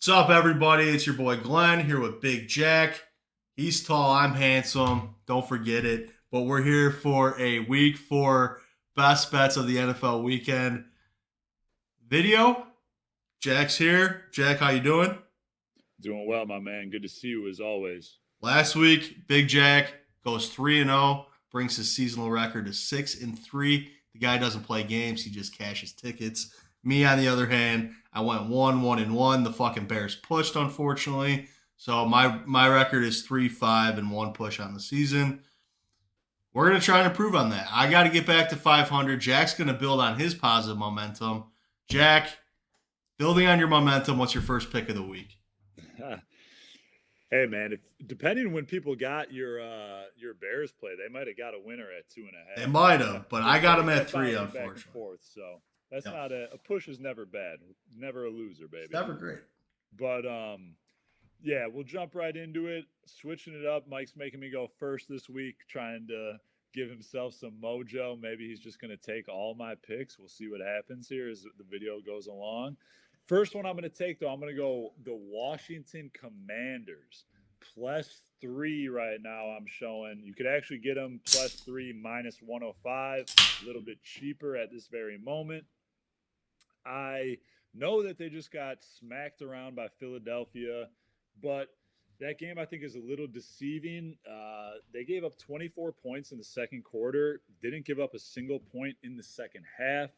What's up, everybody? It's your boy Glenn here with Big Jack. He's tall, I'm handsome. Don't forget it. But we're here for a week 4 best bets of the NFL weekend video. Jack's here. Jack, how you doing? Doing well, my man. Good to see you as always. Last week, Big Jack goes 3-0, brings his seasonal record to 6-3. The guy doesn't play games; he just cashes tickets. Me, on the other hand, I went 1-1. The fucking Bears pushed, unfortunately. So my record is 3-5 and one push on the season. We're gonna try and improve on that. I got to get back to 500. Jack's gonna build on his positive momentum. Jack, building on your momentum, what's your first pick of the week? Hey, man. If depending on when people got your Bears play, they might have got a winner at two and a They half. might But have, but I they, got they him ended at up three, bouncing back and unfortunately. forth. So that's Yep. not a push is never bad. Never a loser, It's baby. never great. But yeah, we'll jump right into it. Switching it up. Mike's making me go first this week, trying to give himself some mojo. Maybe he's just going to take all my picks. We'll see what happens here as the video goes along. First one I'm going to take, though, I'm going to go the Washington Commanders. +3 right now, I'm showing. You could actually get them +3 -105, a little bit cheaper at this very moment. I know that they just got smacked around by Philadelphia, but that game I think is a little deceiving. They gave up 24 points in the second quarter, didn't give up a single point in the second half.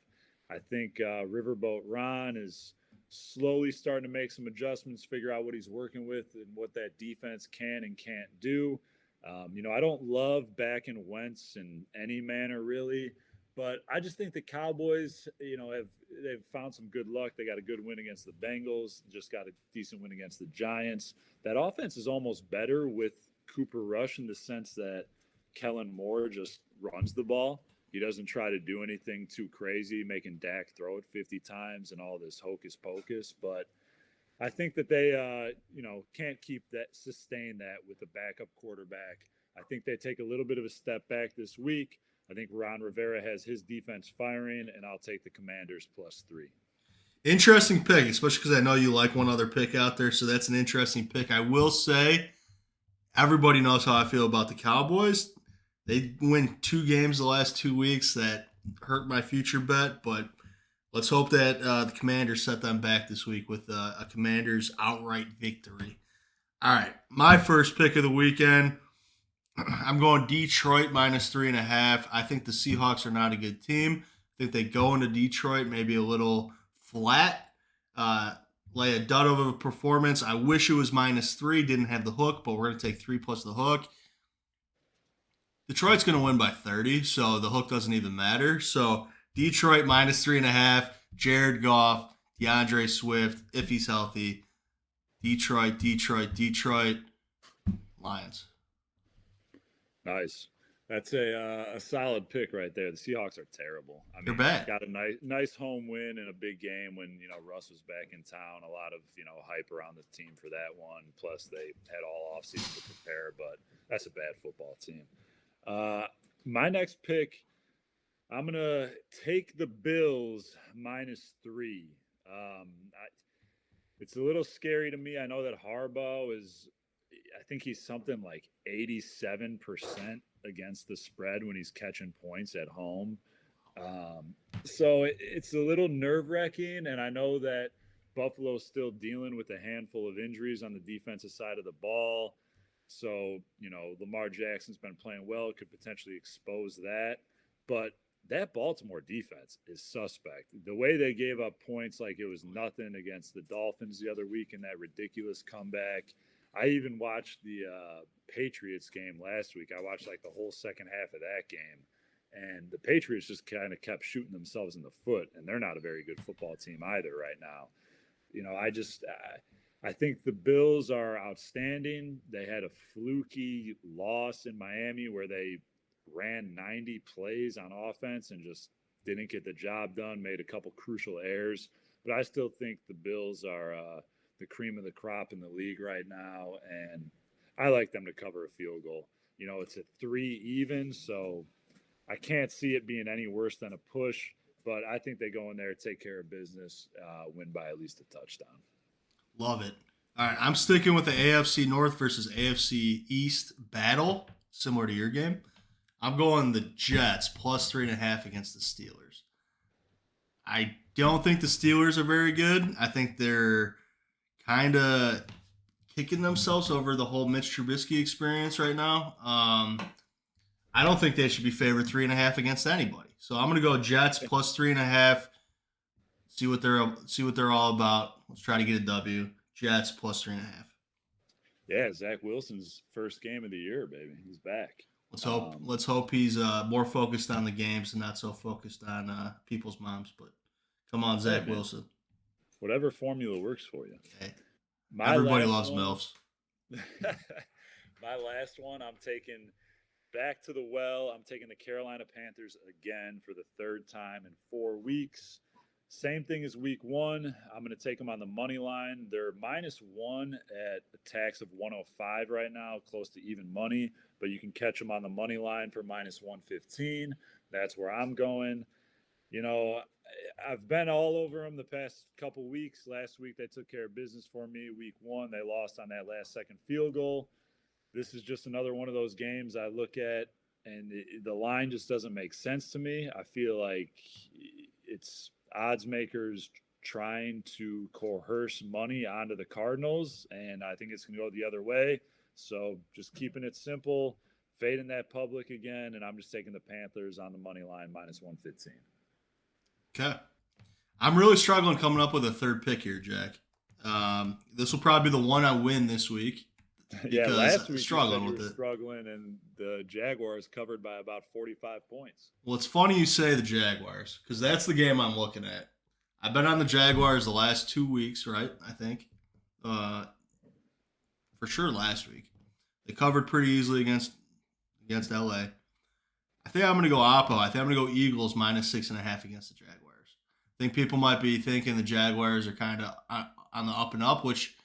I think Riverboat Ron is slowly starting to make some adjustments, figure out what he's working with and what that defense can and can't do. I don't love backing Wentz in any manner really, but I just think the Cowboys, they've found some good luck. They got a good win against the Bengals, just got a decent win against the Giants. That offense is almost better with Cooper Rush in the sense that Kellen Moore just runs the ball. He doesn't try to do anything too crazy, making Dak throw it 50 times and all this hocus pocus. But I think that they, can't sustain that with a backup quarterback. I think they take a little bit of a step back this week. I think Ron Rivera has his defense firing, and I'll take the Commanders +3. Interesting pick, especially because I know you like one other pick out there, so that's an interesting pick. I will say, everybody knows how I feel about the Cowboys. They win 2 games the last 2 weeks that hurt my future bet, but let's hope that the Commanders set them back this week with a Commanders outright victory. All right, my first pick of the weekend. I'm going Detroit -3.5. I think the Seahawks are not a good team. I think they go into Detroit maybe a little flat, uh, lay a dud of a performance. I wish it was -3, didn't have the hook, but we're going to take 3 plus the hook. Detroit's going to win by 30, so the hook doesn't even matter. So Detroit -3.5. Jared Goff, DeAndre Swift, if he's healthy. Detroit. Lions. Nice. That's a solid pick right there. The Seahawks are terrible. I They're mean, bad. got a nice home win in a big game when Russ was back in town. A lot of hype around the team for that one. Plus, they had all offseason to prepare, but that's a bad football team. Uh, my next pick, I'm gonna take the Bills -3. It's a little scary to me. I know that Harbaugh is, I think he's something like 87% against the spread when he's catching points at home. So it's a little nerve wracking. And I know that Buffalo's still dealing with a handful of injuries on the defensive side of the ball. So, Lamar Jackson's been playing well, could potentially expose that. But that Baltimore defense is suspect. The way they gave up points like it was nothing against the Dolphins the other week in that ridiculous comeback. I even watched the Patriots game last week. I watched like the whole second half of that game. And the Patriots just kind of kept shooting themselves in the foot, and they're not a very good football team either right now. I think the Bills are outstanding. They had a fluky loss in Miami where they ran 90 plays on offense and just didn't get the job done, made a couple crucial errors. But I still think the Bills are the cream of the crop in the league right now, and I like them to cover a field goal. It's a 3 even, so I can't see it being any worse than a push, but I think they go in there, take care of business, win by at least a touchdown. Love it. All right, I'm sticking with the AFC North versus AFC East battle, similar to your game. I'm going the Jets plus 3.5 against the Steelers. I don't think the Steelers are very good. I think they're kind of kicking themselves over the whole Mitch Trubisky experience right now. I don't think they should be favored 3.5 against anybody. So I'm going to go Jets plus 3.5. See what they're all about. Let's try to get a W. Jets plus 3.5. Yeah, Zach Wilson's first game of the year, baby. He's back. Let's hope he's more focused on the games and not so focused on people's moms. But come on, Hey, Zach man. Wilson. Whatever formula works for you. Hey, My everybody last loves one, milfs. my last one, I'm taking back to the well. I'm taking the Carolina Panthers again for the third time in 4 weeks. Same thing as week one. I'm going to take them on the money line. They're -1 at a tax of 105 right now, close to even money, but you can catch them on the money line for -115. That's where I'm going. You know, I've been all over them the past couple weeks. Last week, they took care of business for me. Week one, they lost on that last second field goal. This is just another one of those games I look at, and the line just doesn't make sense to me. I feel like it's odds makers trying to coerce money onto the Cardinals, and I think it's going to go the other way. So just keeping it simple, fading that public again, and I'm just taking the Panthers on the money line -115. Okay. I'm really struggling coming up with a third pick here, Jack. This will probably be the one I win this week. Yeah, last week struggling you with were it. struggling, and the Jaguars covered by about 45 points. Well, it's funny you say the Jaguars because that's the game I'm looking at. I've been on the Jaguars the last 2 weeks, right? I think, for sure last week they covered pretty easily against LA. I think I'm going to go Oppo. I think I'm going to go Eagles -6.5 against the Jaguars. I think people might be thinking the Jaguars are kind of on the up and up, which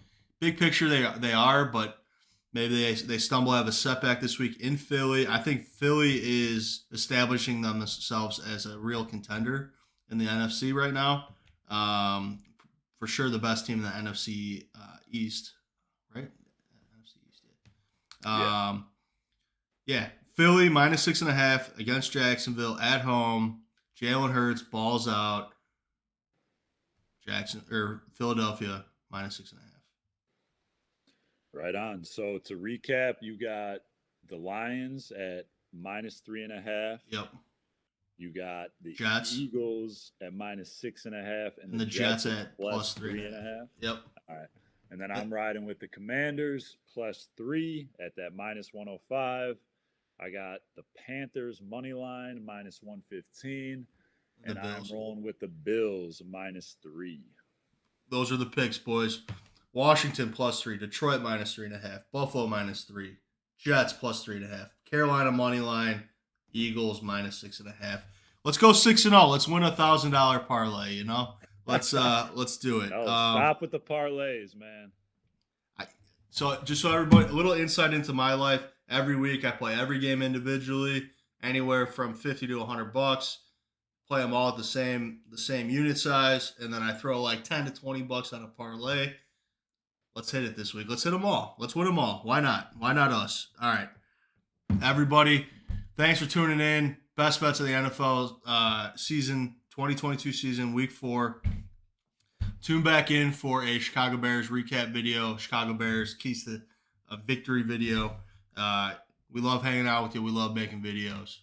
big picture they are, but maybe they stumble, have a setback this week in Philly. I think Philly is establishing themselves as a real contender in the NFC right now. For sure, the best team in the NFC East, right? NFC East, yeah. Yeah, Philly -6.5 against Jacksonville at home. Jalen Hurts balls out. Philadelphia -6.5. Right on. So to recap, you got the Lions at -3.5. Yep. You got the Jets. Eagles at -6.5, And the Jets at plus 3.5. Yep. All right. And then I'm riding with the Commanders +3 at that -105. I got the Panthers money line -115. And I'm rolling with the Bills -3. Those are the picks, boys. Washington +3, Detroit -3.5, Buffalo -3, Jets +3.5, Carolina money line, Eagles -6.5. Let's go 6-0. Let's win $1,000 parlay. You know, let's do it. No, stop with the parlays, man. So just so everybody, a little insight into my life. Every week I play every game individually, anywhere from $50 to $100. Play them all at the same unit size, and then I throw like $10 to $20 on a parlay. Let's hit it this week. Let's hit them all. Let's win them all. Why not? Why not us? All right, everybody. Thanks for tuning in. Best bets of the NFL season 2022 season, week 4. Tune back in for a Chicago Bears recap video. Chicago Bears keys to a victory video. We love hanging out with you. We love making videos.